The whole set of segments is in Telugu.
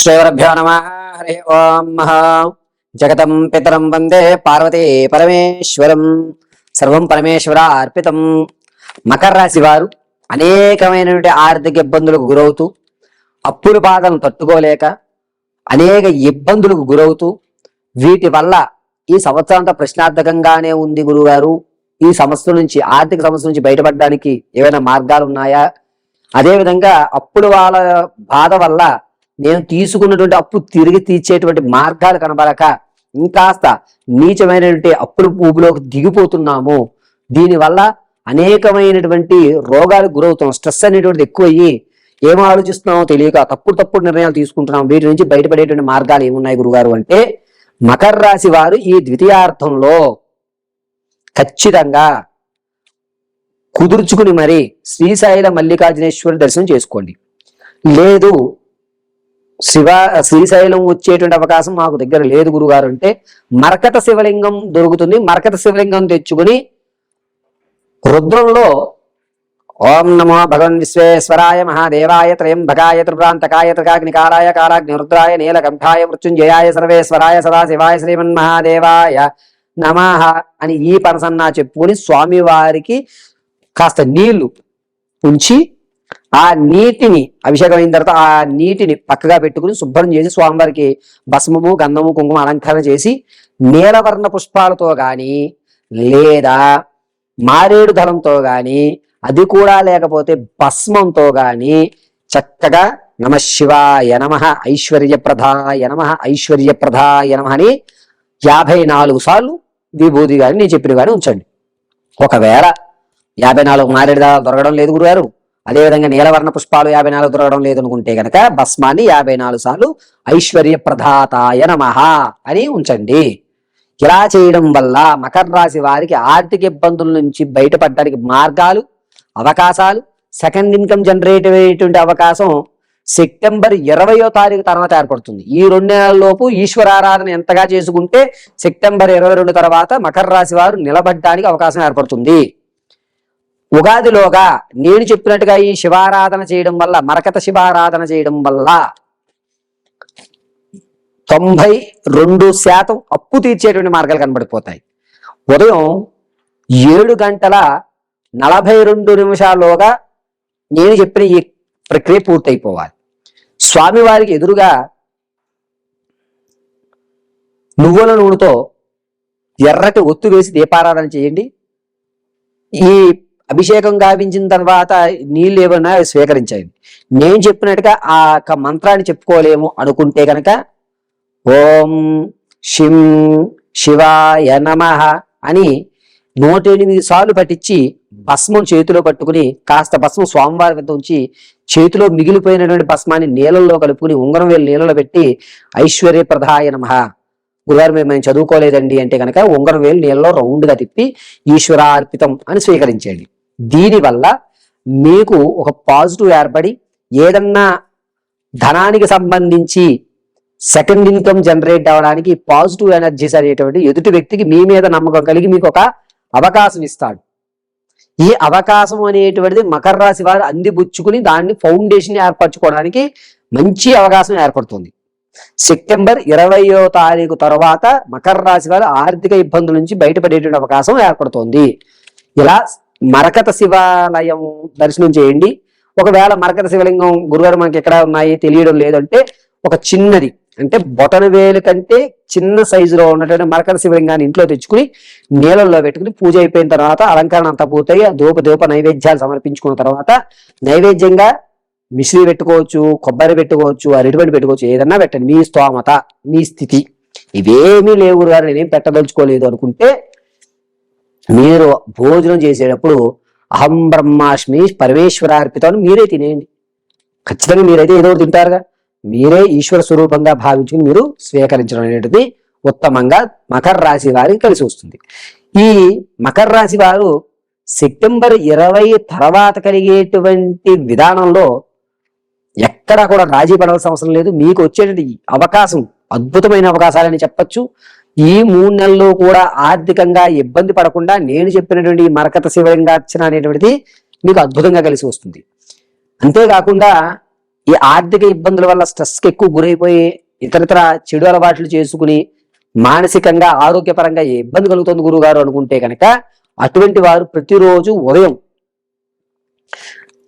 శ్రీగురుభ్యో నమః. హరి ఓం. జగతం పితరం వందే పార్వతీ పరమేశ్వరం. సర్వం పరమేశ్వర అర్పితం. మకర రాశి వారు అనేకమైనటువంటి ఆర్థిక ఇబ్బందులకు గురవుతూ, అప్పుల బాధలను తట్టుకోలేక అనేక ఇబ్బందులకు గురవుతూ, వీటి వల్ల ఈ సంవత్సరం అంతా ప్రశ్నార్థకంగానే ఉంది గురుగారు, ఈ సమస్య నుంచి, ఆర్థిక సమస్య నుంచి బయటపడడానికి ఏవైనా మార్గాలు ఉన్నాయా? అదేవిధంగా అప్పుల వాళ్ళ బాధ వల్ల నేను తీసుకున్నటువంటి అప్పు తిరిగి తీర్చేటువంటి మార్గాలు కనబడక ఇంకాస్త నీచమైనటువంటి అప్పుల ఊబిలోకి దిగిపోతున్నాము. దీనివల్ల అనేకమైనటువంటి రోగాలకు గురవుతున్నాం. స్ట్రెస్ అనేటువంటిది ఎక్కువయ్యి ఏమో ఆలోచిస్తున్నామో తెలియక తప్పుడు నిర్ణయాలు తీసుకుంటున్నాం. వీటి నుంచి బయటపడేటువంటి మార్గాలు ఏమున్నాయి గురుగారు అంటే, మకర రాశి వారు ఈ ద్వితీయార్థంలో ఖచ్చితంగా కుదుర్చుకుని మరి శ్రీశైల మల్లికార్జునేశ్వరి దర్శనం చేసుకోండి. లేదు శ్రీశైలం వచ్చేటువంటి అవకాశం మాకు దగ్గర లేదు గురుగారు అంటే, మరకత శివలింగం దొరుకుతుంది. మరకత శివలింగం తెచ్చుకుని రుద్రంలో ఓం నమో భగవన్ విశ్వేశ్వరాయ మహాదేవాయ త్రయంబకాయ త్రిభ్రాంతకాయ త్రికాగ్నికాలాయ కాలాగ్ని రుద్రాయ నీలకంఠాయ మృత్యుంజయాయ సర్వేశ్వరాయ సదాశివాయ శ్రీమన్మహాదేవాయ నమః అని ఈ పరసన్నా చెప్పుకుని స్వామివారికి కాస్త నీళ్లు ఉంచి, ఆ నీటిని అభిషేకం అయిన తర్వాత ఆ నీటిని పక్కగా పెట్టుకుని శుభ్రం చేసి స్వామివారికి భస్మము, గంధము, కుంకుమ అలంకరణ చేసి నీలవర్ణ పుష్పాలతో గాని లేదా మారేడు దళంతో గాని, అది కూడా లేకపోతే భస్మంతో గాని చక్కగా నమ శివాయ నమః ఐశ్వర్యప్రదాయ నమః ఐశ్వర్యప్రదాయ నమః అని 54 సార్లు విభూతి గాని నేను చెప్పిన గాని ఉంచండి. ఒకవేళ 54 మారేడు దళాలు దొరకడం లేదు గురుగారు, అదేవిధంగా నీలవర్ణ పుష్పాలు 54 దొరకడం లేదు అనుకుంటే గనక భస్మాన్ని 54 సార్లు ఐశ్వర్యప్రదాతాయ నమః అని ఉంచండి. ఇలా చేయడం వల్ల మకర రాశి వారికి ఆర్థిక ఇబ్బందుల నుంచి బయటపడడానికి మార్గాలు, అవకాశాలు, సెకండ్ ఇన్కమ్ జనరేట్ అయ్యేటువంటి అవకాశం సెప్టెంబర్ 20వ తారీఖు తర్వాత ఏర్పడుతుంది. ఈ 2 నెలల్లోపు ఈశ్వరారాధన ఎంతగా చేసుకుంటే సెప్టెంబర్ 22 తర్వాత మకర రాశి వారు నిలబడడానికి అవకాశం ఏర్పడుతుంది. ఉగాదిలోగా నేను చెప్పినట్టుగా ఈ శివారాధన చేయడం వల్ల, మరకత శివారాధన చేయడం వల్ల 92% అప్పు తీర్చేటువంటి మార్గాలు కనబడిపోతాయి. ఉదయం 7:42 నేను చెప్పిన ఈ ప్రక్రియ పూర్తయిపోవాలి. స్వామివారికి ఎదురుగా నువ్వుల నూనెతో ఎర్రటి ఒత్తు వేసి దీపారాధన చేయండి. ఈ అభిషేకం గావించిన తర్వాత నీళ్ళు ఏమన్నా స్వీకరించండి. నేను చెప్పినట్టుగా ఆ మంత్రాన్ని చెప్పుకోలేము అనుకుంటే కనుక ఓం శిం శివాయ నమః అని 108 సార్లు పట్టించి భస్మం చేతిలో పట్టుకుని కాస్త భస్మం స్వామివారి వద్ద ఉంచి చేతిలో మిగిలిపోయినటువంటి భస్మాన్ని నీళ్ళల్లో కలుపుకుని ఉంగరం వేలు నీళ్ళలో పెట్టి ఐశ్వర్యప్రదాయ నమః గురువారు మేము చదువుకోలేదండి అంటే కనుక ఉంగరం వేలు నీళ్ళలో రౌండ్గా తిప్పి ఈశ్వరార్పితం అని స్వీకరించండి. దీనివల్ల మీకు ఒక పాజిటివ్ ఏర్పడి ఏదన్నా ధనానికి సంబంధించి సెకండ్ ఇన్కమ్ జనరేట్ అవ్వడానికి పాజిటివ్ ఎనర్జీస్ అనేటువంటి ఎదుటి వ్యక్తికి మీ మీద నమ్మకం కలిగి మీకు ఒక అవకాశం ఇస్తాడు. ఈ అవకాశం అనేటువంటిది మకర రాశి వారు అందిపుచ్చుకుని దాన్ని ఫౌండేషన్ ఏర్పరచుకోవడానికి మంచి అవకాశం ఏర్పడుతుంది. సెప్టెంబర్ 20వ తారీఖు తర్వాత మకర రాశి వారు ఆర్థిక ఇబ్బందుల నుంచి బయటపడేటువంటి అవకాశం ఏర్పడుతుంది. ఇలా మరకత శివాలయం దర్శనం చేయండి. ఒకవేళ మరకత శివలింగం గురువారు మనకి ఎక్కడ ఉన్నాయి తెలియడం లేదంటే ఒక చిన్నది అంటే బొటన వేలు కంటే చిన్న సైజులో ఉన్నటువంటి మరకత శివలింగాన్ని ఇంట్లో తెచ్చుకుని నీళ్ళల్లో పెట్టుకుని పూజ అయిపోయిన తర్వాత అలంకరణ అంతా పూర్తయి ధూప నైవేద్యాలు సమర్పించుకున్న తర్వాత నైవేద్యంగా మిశ్రీ పెట్టుకోవచ్చు, కొబ్బరి పెట్టుకోవచ్చు, అరటిపండు పెట్టుకోవచ్చు, ఏదన్నా పెట్టండి. మీ స్తోమత, మీ స్థితి. ఇవేమీ లేవు గురుగారు నేనేం పెట్టదలుచుకోలేదు అనుకుంటే మీరు భోజనం చేసేటప్పుడు అహం బ్రహ్మాస్మి పరమేశ్వరార్పితం మీరే తినేయండి. ఖచ్చితంగా మీరైతే ఏదో తింటారుగా, మీరే ఈశ్వర స్వరూపంగా భావించుకుని మీరు స్వీకరించడం అనేటిది ఉత్తమంగా మకర రాశి వారికి కలిసి వస్తుంది. ఈ మకర రాశి వారు సెప్టెంబర్ 20 తర్వాత కలిగేటువంటి విధానంలో ఎక్కడా కూడా రాజీ పడాల్సిన అవసరం లేదు. మీకు వచ్చేటువంటి అవకాశం అద్భుతమైన అవకాశాలని చెప్పచ్చు. ఈ 3 నెలల్లో కూడా ఆర్థికంగా ఇబ్బంది పడకుండా నేను చెప్పినటువంటి మరకత శివలింగార్చన అనేటువంటిది మీకు అద్భుతంగా కలిసి వస్తుంది. అంతేకాకుండా ఈ ఆర్థిక ఇబ్బందుల వల్ల స్ట్రెస్కి ఎక్కువ గురైపోయి ఇతరతర చెడు అలవాట్లు చేసుకుని మానసికంగా ఆరోగ్యపరంగా ఏ ఇబ్బంది కలుగుతుంది గురువుగారు అనుకుంటే కనుక అటువంటి వారు ప్రతిరోజు ఉదయం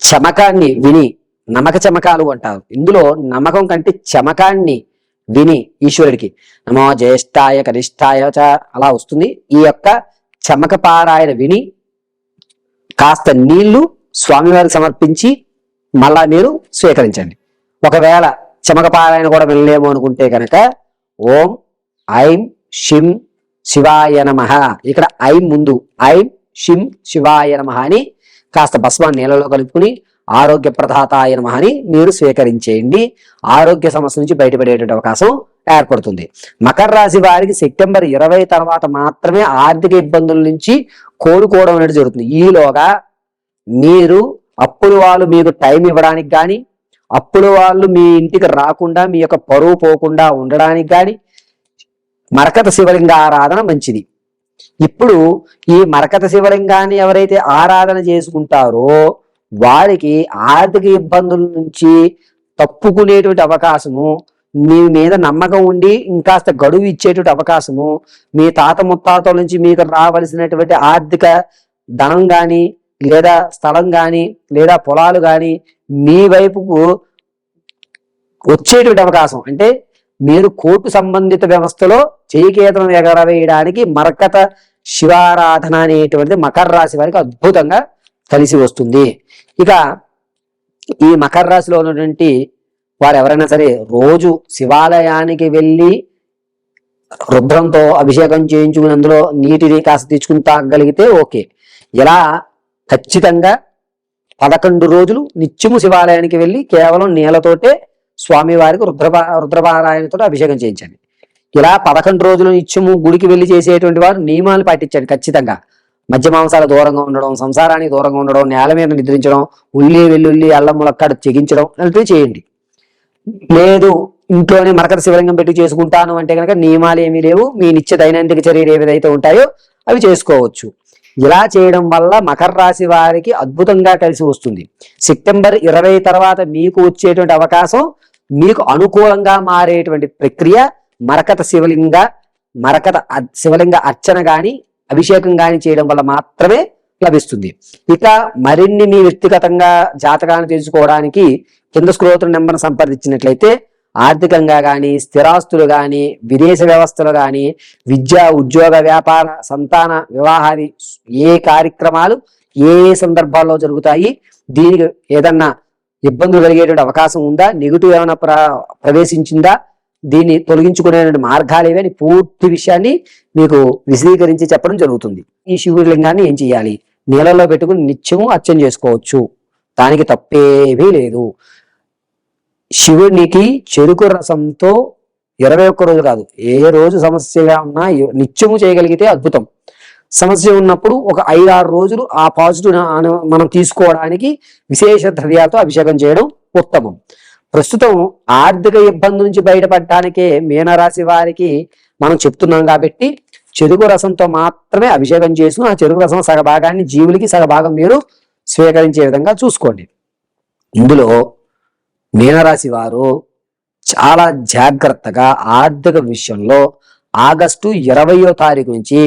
చమకాన్ని విని, నమక చమకాలు అంటారు, ఇందులో నమ్మకం కంటే చమకాన్ని విని ఈశ్వరుడికి నమో జ్యేష్ఠాయ కనిష్ఠాయ చ అలా వస్తుంది. ఈ యొక్క చమక పారాయణ విని కాస్త నీళ్లు స్వామివారికి సమర్పించి మళ్ళా మీరు స్వీకరించండి. ఒకవేళ చమక పారాయణ కూడా వినలేము అనుకుంటే కనుక ఓం ఐం షిం శివాయ నమః, ఇక్కడ ఐం ముందు ఐం షిం శివాయ నమః అని కాస్త భస్మాన్ని నీళ్ళలో కలుపుకుని ఆరోగ్య ప్రదాతాయ నమః అని మీరు స్వీకరించేయండి. ఆరోగ్య సమస్య నుంచి బయటపడేటువంటి అవకాశం ఏర్పడుతుంది. మకర రాశి వారికి సెప్టెంబర్ 20 తర్వాత మాత్రమే ఆర్థిక ఇబ్బందుల నుంచి కోలుకోవడం అనేది జరుగుతుంది. ఈలోగా మీరు అప్పుల వాళ్ళు మీకు టైం ఇవ్వడానికి కానీ, అప్పుల వాళ్ళు మీ ఇంటికి రాకుండా మీ యొక్క పరువు పోకుండా ఉండడానికి కానీ మరకత శివలింగ ఆరాధన మంచిది. ఇప్పుడు ఈ మరకత శివలింగాన్ని ఎవరైతే ఆరాధన చేసుకుంటారో వారికి ఆర్థిక ఇబ్బందుల నుంచి తప్పుకునేటువంటి అవకాశము, మీ మీద నమ్మకం ఉండి ఇంకాస్త గడువు ఇచ్చేటువంటి అవకాశము, మీ తాత ముత్తాతల నుంచి మీకు రావలసినటువంటి ఆర్థిక ధనం కానీ లేదా స్థలం కానీ లేదా పొలాలు కానీ మీ వైపుకు వచ్చేటువంటి అవకాశం, అంటే మీరు కోర్టు సంబంధిత వ్యవస్థలో చేయికేతనం ఎగరవేయడానికి మరకత శివారాధన అనేటువంటిది మకర రాశి వారికి అద్భుతంగా కలిసి వస్తుంది. ఇక ఈ మకర రాశిలో ఉన్నటువంటి వారు ఎవరైనా సరే రోజు శివాలయానికి వెళ్ళి రుద్రంతో అభిషేకం చేయించుకుని అందులో నీటిని కాస్త తెచ్చుకుని తాగగలిగితే ఓకే. ఇలా ఖచ్చితంగా 11 రోజులు నిత్యము శివాలయానికి వెళ్ళి కేవలం నీళ్లతోటే స్వామివారికి రుద్రపారాయణతో అభిషేకం చేయించండి. ఇలా 11 రోజులు నిత్యము గుడికి వెళ్ళి చేసేటువంటి వారు నియమాలు పాటించండి. ఖచ్చితంగా మధ్య మాంసాల దూరంగా ఉండడం, సంసారానికి దూరంగా ఉండడం, నేల మీద నిద్రించడం, ఉల్లి వెల్లుల్లి అల్లం ములక్కాడ తెగించడం అలాంటివి చేయండి. లేదు ఇంట్లోనే మరకత శివలింగం పెట్టి చేసుకుంటాను అంటే కనుక నియమాలు ఏమీ లేవు, మీ నిత్య దైనందిక చర్యలు ఏవైతే ఉంటాయో అవి చేసుకోవచ్చు. ఇలా చేయడం వల్ల మకర రాశి వారికి అద్భుతంగా కలిసి వస్తుంది. సెప్టెంబర్ 20 తర్వాత మీకు వచ్చేటువంటి అవకాశం, మీకు అనుకూలంగా మారేటువంటి ప్రక్రియ మరకత శివలింగ అర్చన గాని అభిషేకం గాని చేయడం వల్ల మాత్రమే లభిస్తుంది. ఇక మరిన్ని మీ వ్యక్తిగతంగా జాతకాన్ని తెలుసుకోవడానికి కింద స్క్రోల్ నెంబర్ను సంప్రదించినట్లయితే ఆర్థికంగా కానీ, స్థిరాస్తులు కానీ, విదేశ వ్యవస్థలు కానీ, విద్య ఉద్యోగ వ్యాపార సంతాన వివాహాది ఏ కార్యక్రమాలు ఏ సందర్భాల్లో జరుగుతాయి, దీనికి ఏదన్నా ఇబ్బందులు కలిగేటువంటి అవకాశం ఉందా, నెగిటివ్ ఏమైనా ప్రవేశించిందా, దీన్ని తొలగించుకునే మార్గాలు ఏవి అని పూర్తి విషయాన్ని మీకు విశదీకరించి చెప్పడం జరుగుతుంది. ఈ శివలింగాన్ని ఏం చేయాలి? నీళ్ళలో పెట్టుకుని నిత్యము అర్చన చేసుకోవచ్చు, దానికి తప్పేమీ లేదు. శివునికి చెరుకు రసంతో 21 రోజు కాదు, ఏ రోజు సమస్యగా ఉన్నా నిత్యము చేయగలిగితే అద్భుతం. సమస్య ఉన్నప్పుడు ఒక 5-6 రోజులు ఆ పాజిటివ్ మనం తీసుకోవడానికి విశేష ద్రవ్యాలతో అభిషేకం చేయడం ఉత్తమం. ప్రస్తుతం ఆర్థిక ఇబ్బంది నుంచి బయటపడటానికే మీనరాశి వారికి మనం చెప్తున్నాం కాబట్టి చెరుకు రసంతో మాత్రమే అభిషేకం చేసుకుని ఆ చెరుకు రసం సగభాగాన్ని జీవులకి సగభాగం మీరు స్వీకరించే విధంగా చూసుకోండి. ఇందులో మీనరాశి వారు చాలా జాగ్రత్తగా ఆర్థిక విషయంలో ఆగస్టు 20వ తారీఖు నుంచి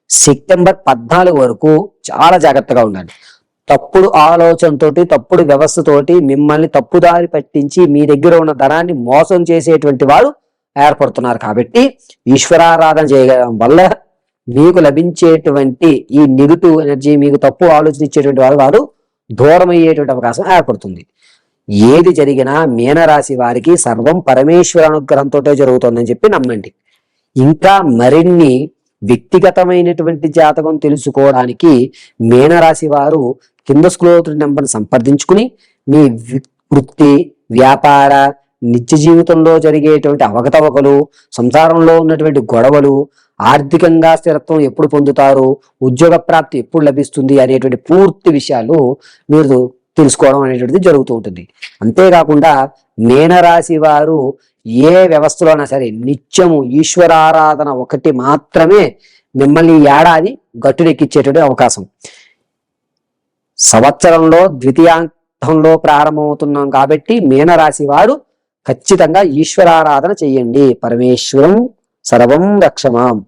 సెప్టెంబర్ 14 వరకు చాలా జాగ్రత్తగా ఉండండి. తప్పుడు ఆలోచనతోటి, తప్పుడు వ్యవస్థతోటి మిమ్మల్ని తప్పుదారి పట్టించి మీ దగ్గర ఉన్న ధనాన్ని మోసం చేసేటువంటి వారు ఏర్పడుతున్నారు. కాబట్టి ఈశ్వరారాధన చేయడం వల్ల మీకు లభించేటువంటి ఈ నెగిటివ్ ఎనర్జీ, మీకు తప్పు ఆలోచన ఇచ్చేటువంటి వారు దూరం అయ్యేటువంటి అవకాశం ఏర్పడుతుంది. ఏది జరిగినా మీనరాశి వారికి సర్వం పరమేశ్వర అనుగ్రహంతో జరుగుతుందని చెప్పి నమ్మండి. ఇంకా మరిన్ని వ్యక్తిగతమైనటువంటి జాతకం తెలుసుకోవడానికి మీనరాశి వారు కింద స్క్రోల్ నెంబర్ని సంప్రదించుకుని మీ వృత్తి, వ్యాపార, నిత్య జీవితంలో జరిగేటువంటి అవకతవకలు, సంసారంలో ఉన్నటువంటి గొడవలు, ఆర్థికంగా స్థిరత్వం ఎప్పుడు పొందుతారు, ఉద్యోగ ప్రాప్తి ఎప్పుడు లభిస్తుంది అనేటువంటి పూర్తి విషయాలు మీరు తెలుసుకోవడం అనేటువంటిది జరుగుతూ ఉంటుంది. అంతేకాకుండా మీనరాశి వారు ఏ వ్యవస్థలోనా సరే నిత్యము ఈశ్వరారాధన ఒకటి మాత్రమే మిమ్మల్ని ఏడాది గట్టునెక్కించేటువంటి అవకాశం. సంవత్సరంలో ద్వితీయాంత అర్థంలో ప్రారంభమవుతున్నాం కాబట్టి మీనరాశి వారు ఖచ్చితంగా ఈశ్వరారాధన చెయ్యండి. పరమేశ్వరం సర్వం రక్షమాం.